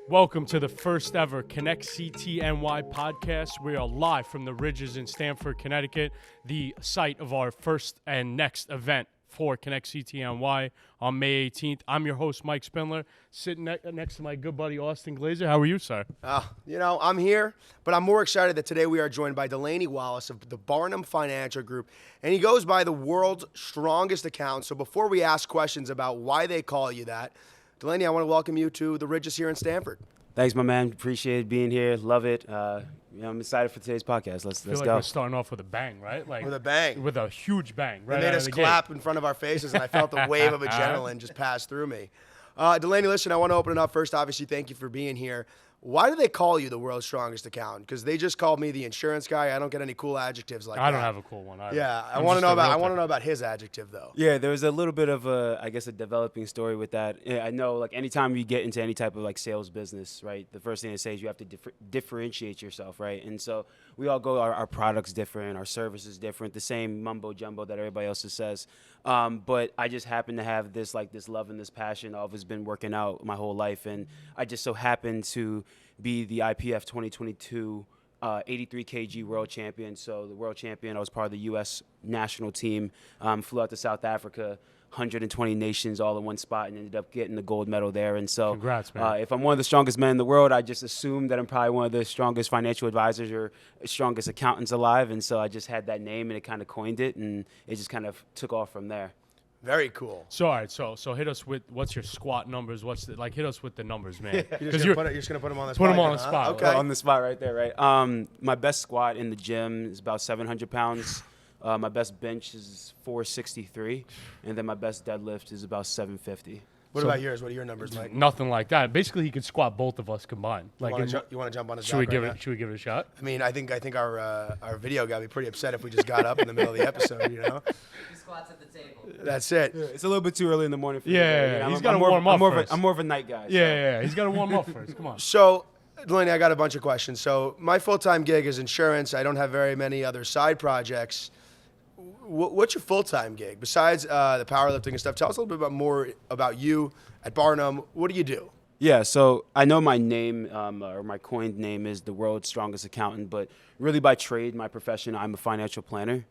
Welcome to the first ever ConnectCTNY podcast. We are live from the Ridges in Stamford, Connecticut, the site of our first and next event for ConnectCTNY on May 18th. I'm your host, Mike Spindler, sitting next to my good buddy, Austin Glazer. How are you, sir? I'm here, but I'm more excited that today we are joined by Delaney Wallace of the Barnum Financial Group, and he goes by the world's strongest accountant. So before we ask questions about why they call you that, Delaney, I want to welcome you to the Ridges here in Stamford. Thanks, my man. Appreciate being here. Love it. I'm excited for today's podcast. Let's go. Go. We're starting off with a bang, right? With a bang. With a huge bang. Right. They made us clap in front of our faces, and I felt the wave of adrenaline just pass through me. Delaney, listen, I want to open it up first. Obviously, thank you for being here. Why do they call you the world's strongest accountant? Because they just called me the insurance guy. I don't get any cool adjectives like that. I don't have a cool one either. Yeah, I want to know about his adjective though. Yeah, there was a little bit of a developing story with that. Yeah, I know, like, anytime you get into any type of like sales business, right, the first thing they say is you have to differentiate yourself, right? And so we all go, our product's different, our service is different, the same mumbo jumbo that everybody else says. But I just happen to have this love and this passion. I've always been working out my whole life, and I just so happen to be the IPF 2022 83 kg world champion. So the world champion, I was part of the U.S. national team, flew out to South Africa, 120 nations all in one spot, and ended up getting the gold medal there. And so congrats, man. If I'm one of the strongest men in the world, I just assume that I'm probably one of the strongest financial advisors or strongest accountants alive. And so I just had that name, and it kind of coined it, and it just kind of took off from there. Very cool. So all right, so hit us with what's your squat numbers? Hit us with the numbers, man. You're just gonna put them on the spot. Put them on the spot. Okay. On the spot right there, right? My best squat in the gym is about 700 pounds. My best bench is 463, and then my best deadlift is about 750. What about yours? What are your numbers, Mike? Nothing like that. Basically, he could squat both of us combined. You want to jump on his Should we back give right it? Should we give it a shot? I mean, I think our video guy would be pretty upset if we just got up in the middle of the episode. You know, He squats at the table. that's it. Yeah, it's a little bit too early in the morning for me. Yeah, he's got to warm up first. I'm more of a night guy. Yeah, he's got to warm up first. Come on. So, Delaney, I got a bunch of questions. So, my full-time gig is insurance. I don't have very many other side projects. What's your full-time gig besides the powerlifting and stuff? Tell us a little bit more about you at Barnum. What do you do? Yeah, so I know my name or my coined name is the world's strongest accountant, but really by trade, my profession, I'm a financial planner.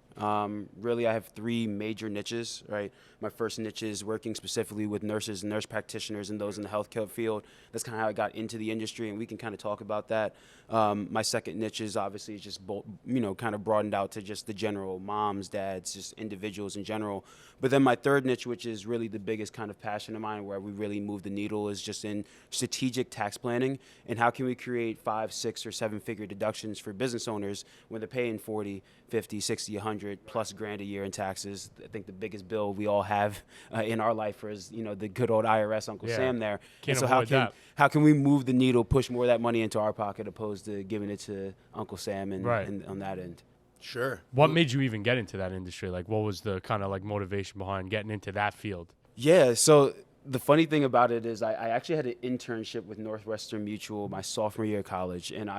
Really, I have three major niches, right? My first niche is working specifically with nurses and nurse practitioners and those in the healthcare field. That's kind of how I got into the industry, and we can kind of talk about that. My second niche is obviously just, kind of broadened out to just the general moms, dads, just individuals in general. But then my third niche, which is really the biggest kind of passion of mine, where we really move the needle, is just in strategic tax planning and how can we create 5, 6, or 7-figure deductions for business owners when they're paying 40, 50, 60, 100 plus grand a year in taxes. I think the biggest bill we all have in our life is, the good old IRS Uncle Sam there. Can't so avoid that. How can we move the needle, push more of that money into our pocket opposed to giving it to Uncle Sam and on that end? Sure. What made you even get into that industry? Like, what was the kind of like motivation behind getting into that field? Yeah, so the funny thing about it is I actually had an internship with Northwestern Mutual my sophomore year of college, and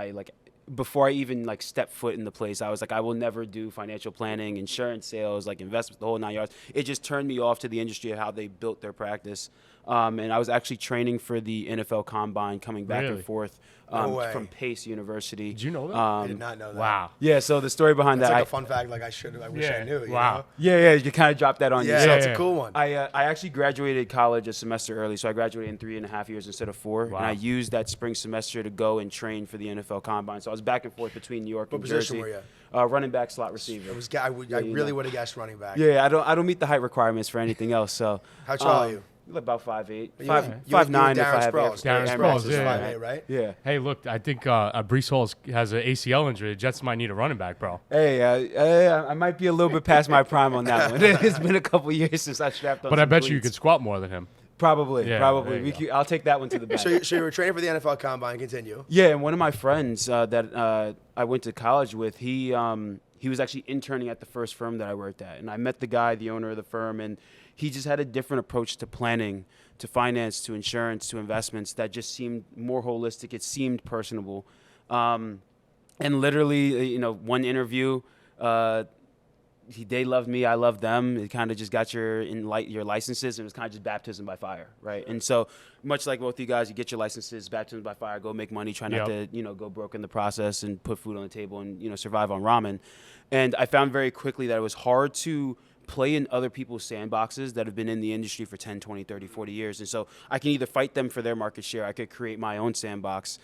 before I even stepped foot in the place, I was like, I will never do financial planning, insurance sales, investments, the whole 9 yards. It just turned me off to the industry of how they built their practice. And I was actually training for the NFL Combine, coming back and forth from Pace University. Did you know that? I did not know that. Wow. Yeah, so the story behind That's that. like a fun fact. I wish I knew. Wow. Yeah, you kind of dropped that on you. Yeah, So that's a cool one. I actually graduated college a semester early, so I graduated in 3.5 years instead of 4. Wow. And I used that spring semester to go and train for the NFL Combine. So I was back and forth between New York and position Jersey. were you? Running back, slot receiver. I really would have guessed running back. Yeah, I don't meet the height requirements for anything else. So How tall are you? about 5'8", You 5'9" and if I Darren have Sproles. Darren Sproles, is yeah. 5'8", right? Yeah. Hey, look, I think Brees Hall has an ACL injury. The Jets might need a running back, bro. Hey, I might be a little bit past my prime on that one. It's been a couple years since I strapped on. But I some bet you cleats. could squat more than him. Probably. Yeah, there you go. I'll take that one to the bank. So you were training for the NFL Combine. Continue. Yeah, and one of my friends that I went to college with, he was actually interning at the first firm that I worked at, and I met the guy, the owner of the firm, and he just had a different approach to planning, to finance, to insurance, to investments that just seemed more holistic. It seemed personable, and literally, one interview. they loved me, I loved them. It kind of just got your licenses, and it was kind of just baptism by fire, right? And so much like both you guys, you get your licenses, baptism by fire, go make money, try not to, go broke in the process and put food on the table and, survive on ramen. And I found very quickly that it was hard to play in other people's sandboxes that have been in the industry for 10, 20, 30, 40 years. And so I can either fight them for their market share, I could create my own sandbox.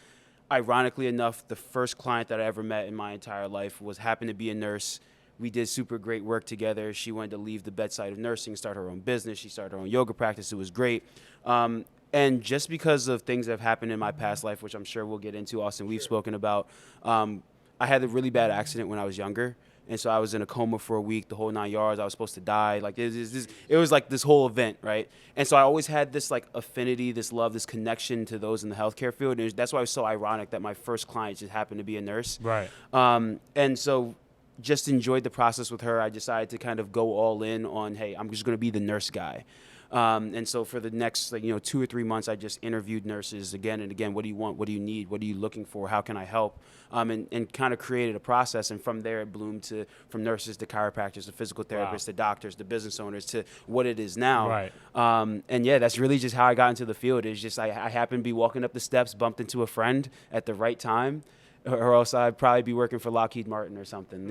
Ironically enough, the first client that I ever met in my entire life happened to be a nurse. We did super great work together. She wanted to leave the bedside of nursing, start her own business. She started her own yoga practice. It was great. And just because of things that have happened in my past life, which I'm sure we'll get into, Austin, we've spoken about, I had a really bad accident when I was younger. And so I was in a coma for a week, the whole 9 yards. I was supposed to die. Like it was like this whole event, right? And so I always had this like affinity, this love, this connection to those in the healthcare field. And that's why it was so ironic that my first client just happened to be a nurse. Right. And so just enjoyed the process with her. I decided to kind of go all in on, hey, I'm just going to be the nurse guy. And so for the next 2 or 3 months, I just interviewed nurses again and again. What do you want? What do you need? What are you looking for? How can I help? And kind of created a process. And from there, it bloomed from nurses to chiropractors to physical therapists to doctors to business owners to what it is now. Right. And yeah, that's really just how I got into the field. It's just I happened to be walking up the steps, bumped into a friend at the right time, or else I'd probably be working for Lockheed Martin or something,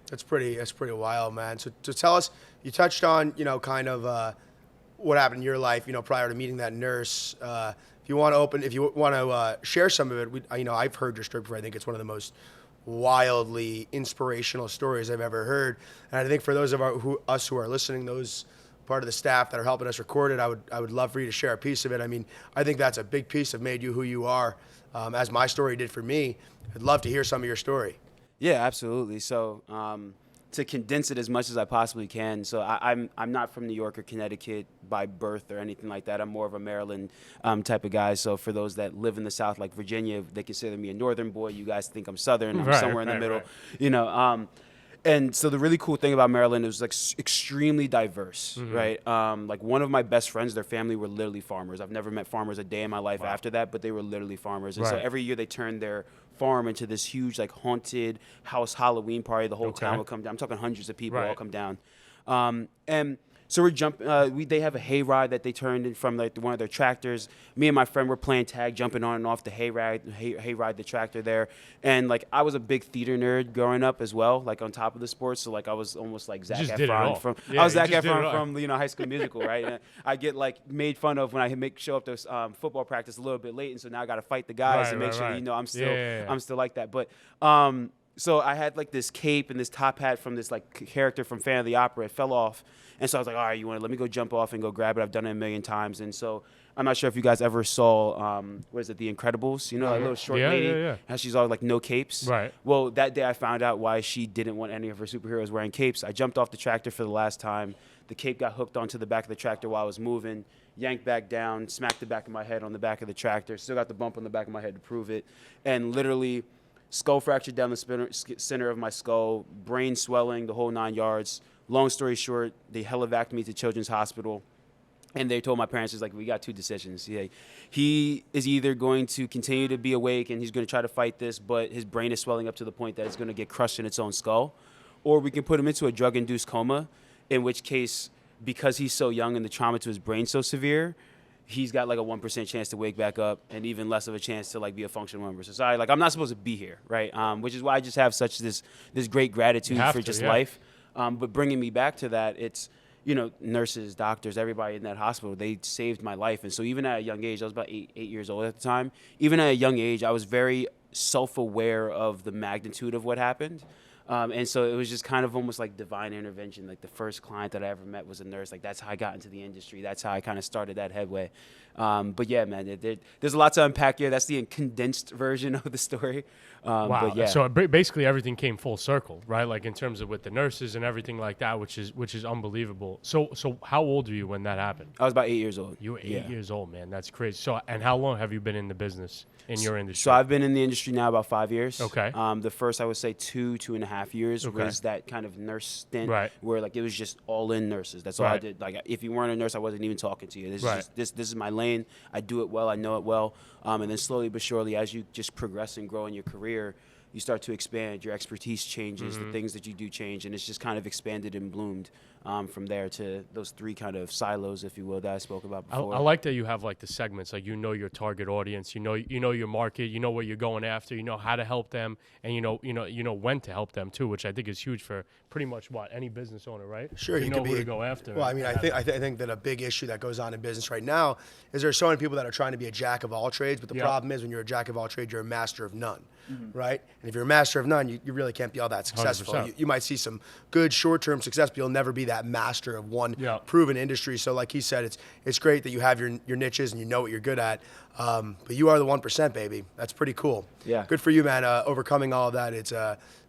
That's pretty wild, man. So tell us, you touched on, kind of what happened in your life, prior to meeting that nurse. If you want to share some of it, I've heard your story before. I think it's one of the most wildly inspirational stories I've ever heard. And I think for those of us who are listening, those part of the staff that are helping us record it, I would love for you to share a piece of it. I mean, I think that's a big piece of made you who you are, as my story did for me. I'd love to hear some of your story. Yeah, absolutely. So to condense it as much as I possibly can. So I'm not from New York or Connecticut by birth or anything like that. I'm more of a Maryland type of guy. So for those that live in the South, like Virginia, they consider me a Northern boy. You guys think I'm Southern. I'm somewhere in the middle. Right. And so the really cool thing about Maryland is like extremely diverse, right? Like one of my best friends, their family were literally farmers. I've never met farmers a day in my life after that, but they were literally farmers. And so every year they turned their farm into this huge like haunted house Halloween party. The whole town would come down. I'm talking hundreds of people all come down. And so we're jumping. They have a hayride that they turned in from like one of their tractors. Me and my friend were playing tag, jumping on and off the hayride, the tractor there. And like I was a big theater nerd growing up as well, like on top of the sports. So like I was almost like Zac Efron from. I was Zac Efron from High School Musical, right? And I get like made fun of when I show up to football practice a little bit late, and so now I got to fight the guys and make sure I'm still like that. But so I had like this cape and this top hat from this like character from Phantom of the Opera. It fell off. And so I was like, all right, let me go jump off and go grab it. I've done it a million times. And so I'm not sure if you guys ever saw, The Incredibles? That little short lady? Yeah. How she's all like no capes. Right. Well, that day I found out why she didn't want any of her superheroes wearing capes. I jumped off the tractor for the last time. The cape got hooked onto the back of the tractor while I was moving, yanked back down, smacked the back of my head on the back of the tractor. Still got the bump on the back of my head to prove it. And literally skull fractured down the center of my skull, brain swelling, the whole 9 yards. Long story short, they helevaced me to Children's Hospital, and they told my parents, we got two decisions. He is either going to continue to be awake and he's going to try to fight this, but his brain is swelling up to the point that it's going to get crushed in its own skull, or we can put him into a drug-induced coma, in which case, because he's so young and the trauma to his brain so severe, he's got like a 1% chance to wake back up and even less of a chance to like be a functional member of society. Like I'm not supposed to be here, right? Which is why I just have such this great gratitude for just life. But bringing me back to that, it's, nurses, doctors, everybody in that hospital, they saved my life. And so even at a young age, I was about eight years old at the time, even at a young age, I was very self-aware of the magnitude of what happened. And so it was just kind of almost like divine intervention. Like the first client that I ever met was a nurse. Like that's how I got into the industry. That's how I kind of started that headway. But yeah, man, there's a lot to unpack here. That's the condensed version of the story. Wow. But yeah. So basically everything came full circle, right? Like in terms of with the nurses and everything like that, which is unbelievable. So how old were you when that happened? I was about 8 years old. You were 8 years old, man. That's crazy. So, and how long have you been in the business, in your industry? So I've been in the industry now about 5 years. Okay. The first, I would say 2.5 years was that kind of nurse stint, where like it was just all in nurses. That's all I did. Like if you weren't a nurse, I wasn't even talking to you. This is my lane. I do it well. I know it well. And then slowly but surely, as you just progress and grow in your career, you start to expand. Your expertise changes. The things that you do change, and it's just kind of expanded and bloomed from there to those three kind of silos, if you will, that I spoke about before. I like that you have like the segments, like your target audience, you know your market, you know what you're going after, you know how to help them, and you know when to help them too, which I think is huge for pretty much any business owner, right? Sure, you know who to go after. Well, I mean, I think that a big issue that goes on in business right now is there's so many people that are trying to be a jack of all trades, but the problem is when you're a jack of all trades, you're a master of none, right? And if you're a master of none, you really can't be all that successful. You might see some good short-term success, but you'll never be that master of one proven industry. So like he said, it's great that you have your niches and you know what you're good at, but you are the 1%, baby. That's pretty cool. Yeah. Good for you, man, overcoming all of that. It's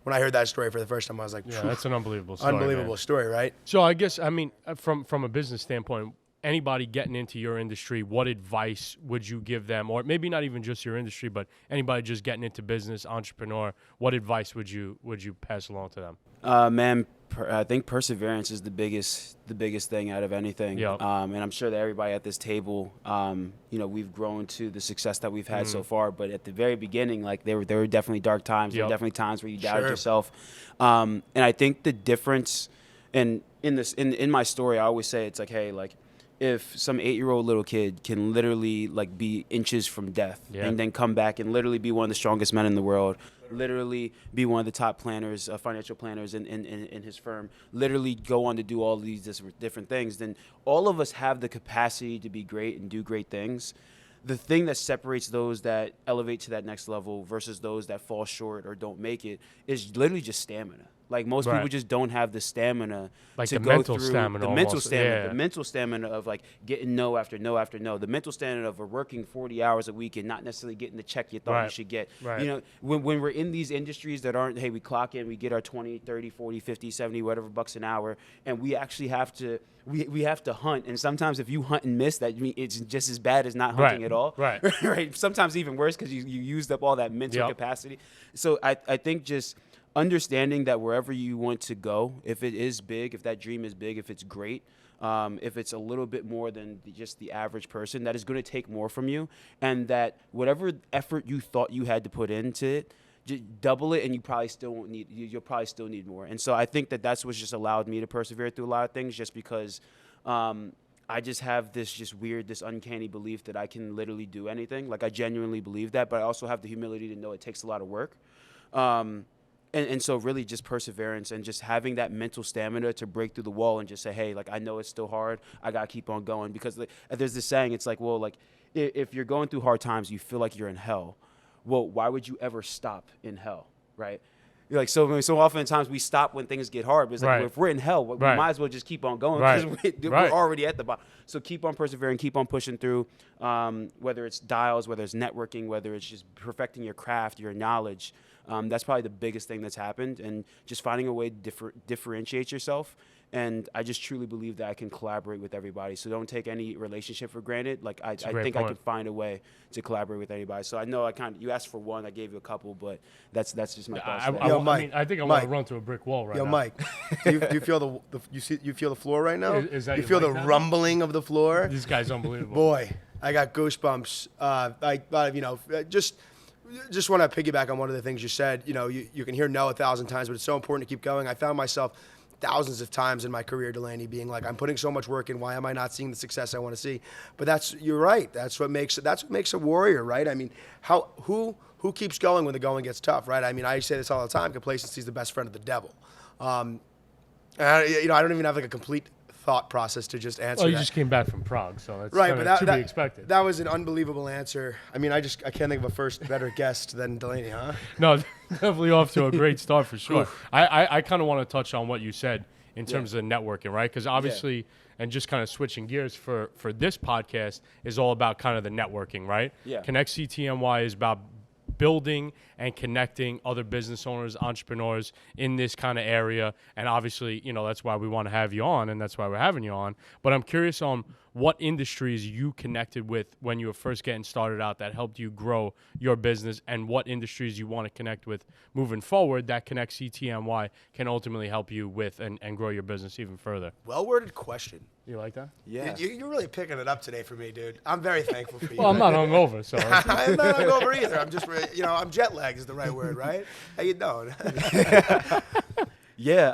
when I heard that story for the first time, I was like, yeah, that's an unbelievable story. Unbelievable story, right? So I guess, I mean, from a business standpoint, anybody getting into your industry, what advice would you give them? Or maybe not even just your industry, but anybody just getting into business, entrepreneur, what advice would you pass along to them? Man, I think perseverance is the biggest thing out of anything. Yep. And I'm sure that everybody at this table, we've grown to the success that we've had so far. But at the very beginning, like there were definitely dark times. There were definitely times where you doubted yourself. And I think the difference, and in my story, I always say it's like, hey, like, if some 8-year-old little kid can literally like be inches from death and then come back and literally be one of the strongest men in the world, literally be one of the top planners, financial planners in his firm, literally go on to do all these different things, then all of us have the capacity to be great and do great things. The thing that separates those that elevate to that next level versus those that fall short or don't make it is literally just stamina. Like most people just don't have the stamina to go through the mental stamina of like getting no after no after no, the mental stamina of working 40 hours a week and not necessarily getting the check you thought you should get. You know, when we're in these industries that aren't, hey, we clock in, we get our 20, 30, 40, 50, 70, whatever bucks an hour, and we actually have to we have to hunt, and sometimes if you hunt and miss, that it's just as bad as not hunting at all. Right. Sometimes even worse because you used up all that mental capacity. So I think just understanding that wherever you want to go, if it is big, if that dream is big, if it's great, if it's a little bit more than just the average person, that is going to take more from you, and that whatever effort you thought you had to put into it, just double it, and you probably still won't need. You'll probably still need more. And so I think that that's what's just allowed me to persevere through a lot of things, just because I just have this uncanny belief that I can literally do anything. Like I genuinely believe that, but I also have the humility to know it takes a lot of work. And so really just perseverance and just having that mental stamina to break through the wall and just say, hey, like I know it's still hard. I got to keep on going. Because there's this saying, it's like, well, like if you're going through hard times, you feel like you're in hell. Well, why would you ever stop in hell, right? You're like, so oftentimes we stop when things get hard. But it's like, well, if we're in hell, we might as well just keep on going because we're already at the bottom. So keep on persevering, keep on pushing through, whether it's dials, whether it's networking, whether it's just perfecting your craft, your knowledge. That's probably the biggest thing that's happened, and just finding a way to differentiate yourself. And I just truly believe that I can collaborate with everybody. So don't take any relationship for granted. Like I think I can find a way to collaborate with anybody. So I know you asked for one, I gave you a couple, but that's just my thoughts. I think I want to run through a brick wall right now. Mike, do you feel you feel the floor right now? Is that you feel the rumbling of the floor? This guy's unbelievable. Boy, I got goosebumps. Just want to piggyback on one of the things you said. You know, you can hear no 1,000 times, but it's so important to keep going. I found myself thousands of times in my career, Delaney, being like, I'm putting so much work in. Why am I not seeing the success I want to see? But you're right. That's what makes a warrior, right? I mean, who keeps going when the going gets tough, right? I mean, I say this all the time. Complacency is the best friend of the devil. I don't even have like a complete thought process to just answer. Well, you just came back from Prague, so that's to be expected. That was an unbelievable answer. I mean, I can't think of a first better guest than Delaney, huh? No, definitely off to a great start for sure. I kind of want to touch on what you said in terms of networking, right? Because obviously, and just kind of switching gears for this podcast is all about kind of the networking, right? Yeah. ConnectCTNY is about building and connecting other business owners, entrepreneurs in this kind of area. And obviously, that's why we want to have you on, and that's why we're having you on. But I'm curious on what industries you connected with when you were first getting started out that helped you grow your business, and what industries you want to connect with moving forward that ConnectCTNY can ultimately help you with and grow your business even further. Well-worded question. You like that? Yeah. You're really picking it up today for me, dude. I'm very thankful for you. Well, I'm not hungover, so. I'm not hungover either. I'm just, I'm jet lagged is the right word, right? How you doing? Yeah,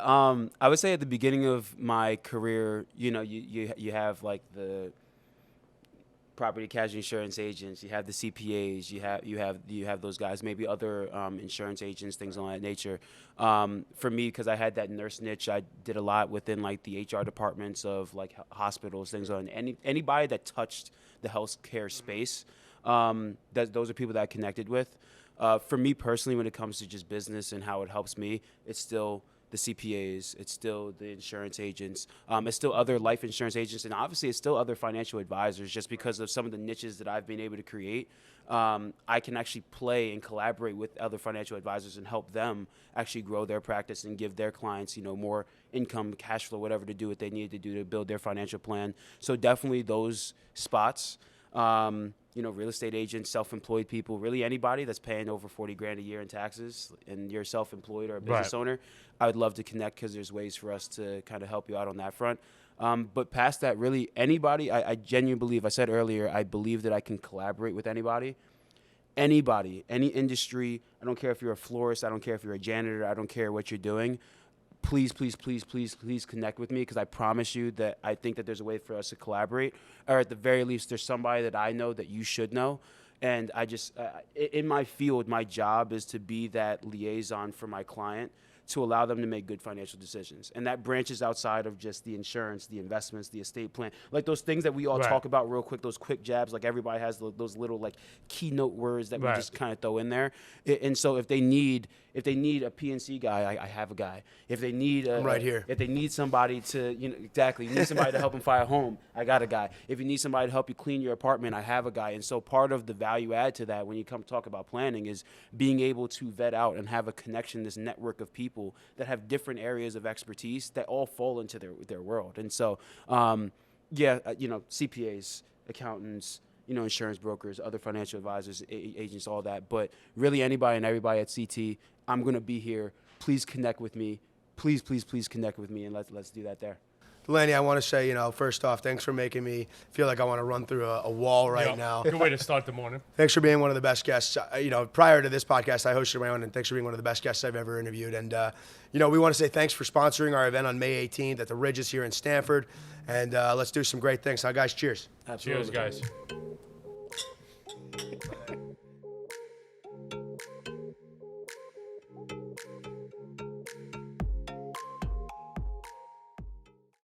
I would say at the beginning of my career, you have like the property casualty insurance agents, you have the CPAs, you have those guys, maybe other insurance agents, things of that nature. For me, because I had that nurse niche, I did a lot within like the HR departments of like hospitals, things on anybody that touched the healthcare space. Those are people that I connected with. For me personally, when it comes to just business and how it helps me, it's still the CPAs, it's still the insurance agents, it's still other life insurance agents, and obviously it's still other financial advisors, just because of some of the niches that I've been able to create. I can actually play and collaborate with other financial advisors and help them actually grow their practice and give their clients, more income, cash flow, whatever to do what they need to do to build their financial plan. So definitely those spots. Real estate agents, self-employed people, really anybody that's paying over 40 grand a year in taxes and you're self-employed or a business owner, I would love to connect because there's ways for us to kind of help you out on that front. But past that, really anybody, I genuinely believe, I said earlier, I believe that I can collaborate with anybody, any industry. I don't care if you're a florist, I don't care if you're a janitor, I don't care what you're doing. Please connect with me, because I promise you that I think that there's a way for us to collaborate, or at the very least, there's somebody that I know that you should know. And I just, in my field, my job is to be that liaison for my client to allow them to make good financial decisions. And that branches outside of just the insurance, the investments, the estate plan, like those things that we all talk about real quick, those quick jabs, like everybody has those little like keynote words that we just kind of throw in there. And so if they need a PNC guy, I have a guy. If they need I'm right here. If they need somebody to, you need somebody to help them buy a home, I got a guy. If you need somebody to help you clean your apartment, I have a guy. And so part of the value add to that when you come talk about planning is being able to vet out and have a connection, this network of people that have different areas of expertise that all fall into their world. And so, CPAs, accountants, insurance brokers, other financial advisors, agents, all that. But really anybody and everybody at CT, I'm going to be here. Please connect with me. Please connect with me, and let's do that there. Delaney, I want to say, first off, thanks for making me feel like I want to run through a wall right now. Good way to start the morning. Thanks for being one of the best guests. Prior to this podcast, I hosted my own, and thanks for being one of the best guests I've ever interviewed. And, we want to say thanks for sponsoring our event on May 18th at the Ridges here in Stanford. And let's do some great things. Now, guys, cheers. Absolutely. Cheers, guys.